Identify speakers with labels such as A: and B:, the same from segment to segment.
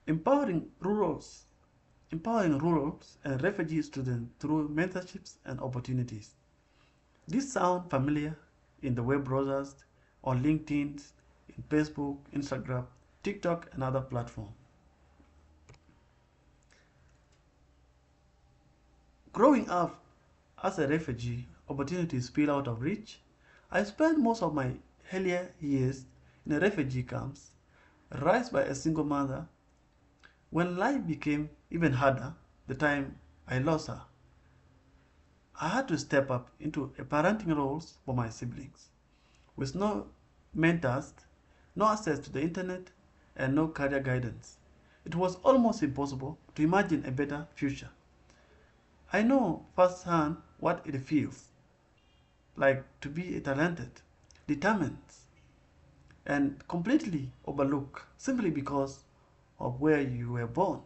A: empowering rurals, empowering rural and refugee students through mentorships and opportunities. These sound familiar in the web browsers, on LinkedIn, in Facebook, Instagram, TikTok, and other platforms. Growing up as a refugee, opportunities feel out of reach. I spent most of my earlier years in a refugee camps, raised by a single mother. When life became even harder, the time I lost her, I had to step up into a parenting roles for my siblings. With no mentors, no access to the internet, and no career guidance, it was almost impossible to imagine a better future. I know firsthand what it feels like to be talented, determined, and completely overlooked simply because of where you were born.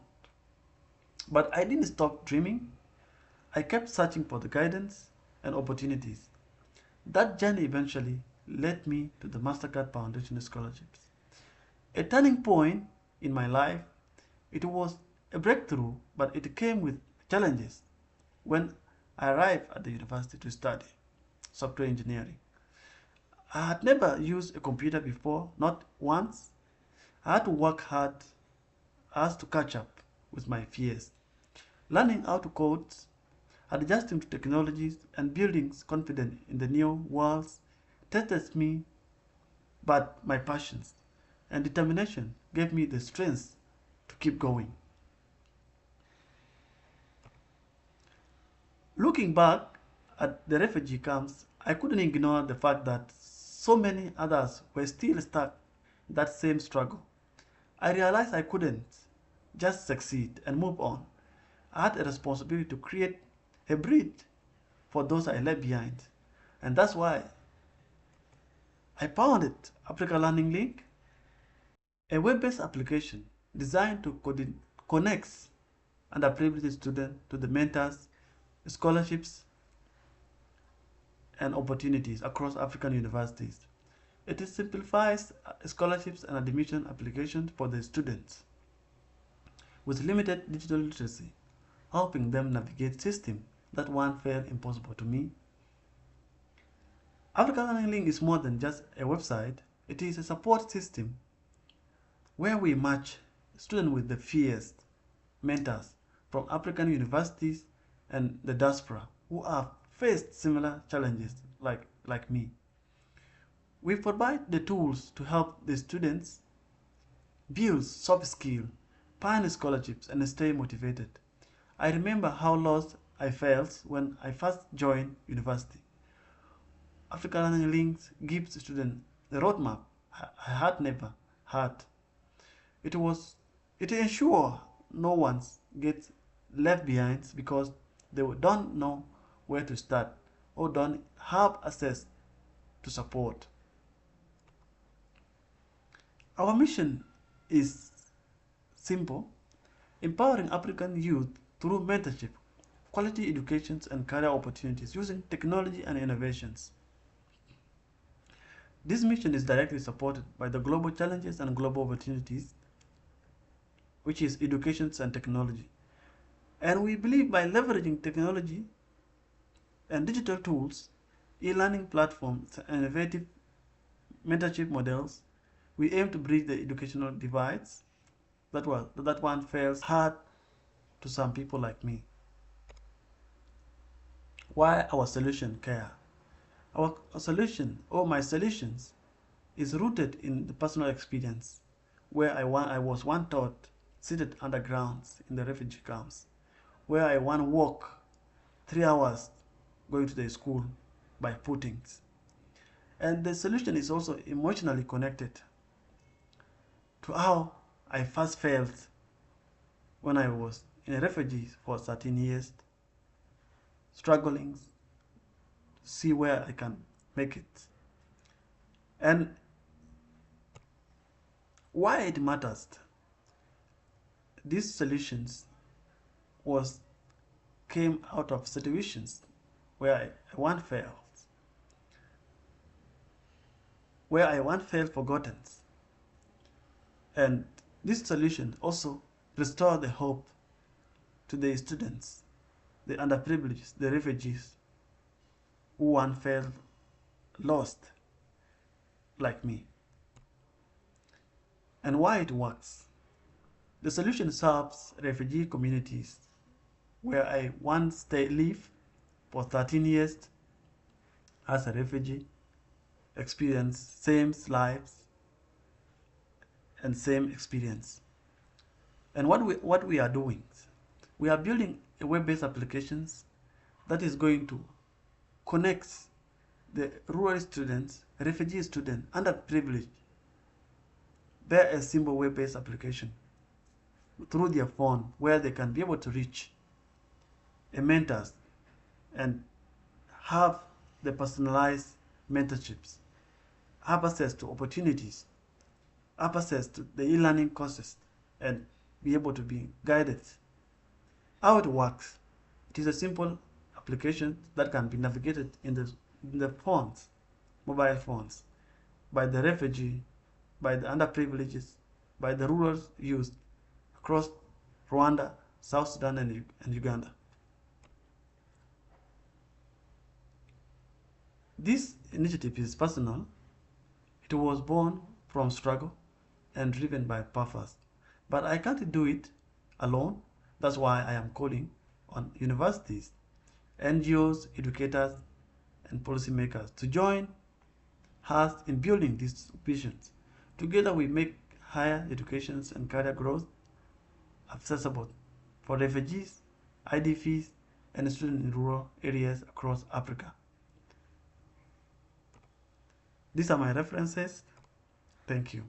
A: But I didn't stop dreaming. I kept searching for the guidance and opportunities. That journey eventually led me to the Mastercard Foundation Scholarships. A turning point in my life, it was a breakthrough, but it came with challenges. When I arrived at the university to study software engineering, I had never used a computer before, not once. I had to work hard as to catch up with my fears. Learning how to code, adjusting to technologies, and building confidence in the new worlds tested me, but my passions and determination gave me the strength to keep going. Looking back at the refugee camps, I couldn't ignore the fact that so many others were still stuck in that same struggle. I realized I couldn't just succeed and move on. I had a responsibility to create a bridge for those I left behind. And that's why I founded Africa Learning Link, a web-based application designed to connect underprivileged students to the mentors, scholarships, and opportunities across African universities. It simplifies scholarships and admission applications for the students with limited digital literacy, helping them navigate systems that once felt impossible to me. African Learning Link is more than just a website, it is a support system where we match students with the fierce mentors from African universities and the diaspora who have faced similar challenges like me. We provide the tools to help the students build soft skills, find scholarships, and stay motivated. I remember how lost I felt when I first joined university. Africa Learning Links gives students the roadmap I had never had. It ensures no one gets left behind because they don't know where to start or don't have access to support. Our mission is simple: empowering African youth through mentorship, quality educations, and career opportunities using technology and innovations. This mission is directly supported by the global challenges and global opportunities, which is education and technology. And we believe by leveraging technology and digital tools, e-learning platforms, and innovative mentorship models, we aim to bridge the educational divides that one fails hard to some people like me. Why our solution care? Our solution, or my solutions, is rooted in the personal experience where I was one taught seated underground in the refugee camps, where I one walk 3 hours going to the school by footings. And the solution is also emotionally connected to how I first felt when I was in a refugee for 13 years, struggling to see where I can make it. And why it matters. These solutions was came out of situations where I once felt forgotten. And this solution also restore the hope to the students, the underprivileged, the refugees who once felt lost like me. And why it works. The solution serves refugee communities where I once lived for 13 years as a refugee, experienced same lives and same experience. And what we are doing, we are building a web-based applications that is going to connect the rural students, refugee students, underprivileged via a simple web-based application through their phone where they can be able to reach a mentors and have the personalized mentorships, have access to opportunities, have access to the e-learning courses, and be able to be guided. How it works, it is a simple application that can be navigated in the phones, mobile phones, by the refugee, by the underprivileged, by the rural youth across Rwanda, South Sudan, and Uganda. This initiative is personal. It was born from struggle and driven by purpose. But I can't do it alone. That's why I am calling on universities, NGOs, educators, and policymakers to join us in building these visions. Together we make higher education and career growth accessible for refugees, IDPs, and students in rural areas across Africa. These are my references. Thank you.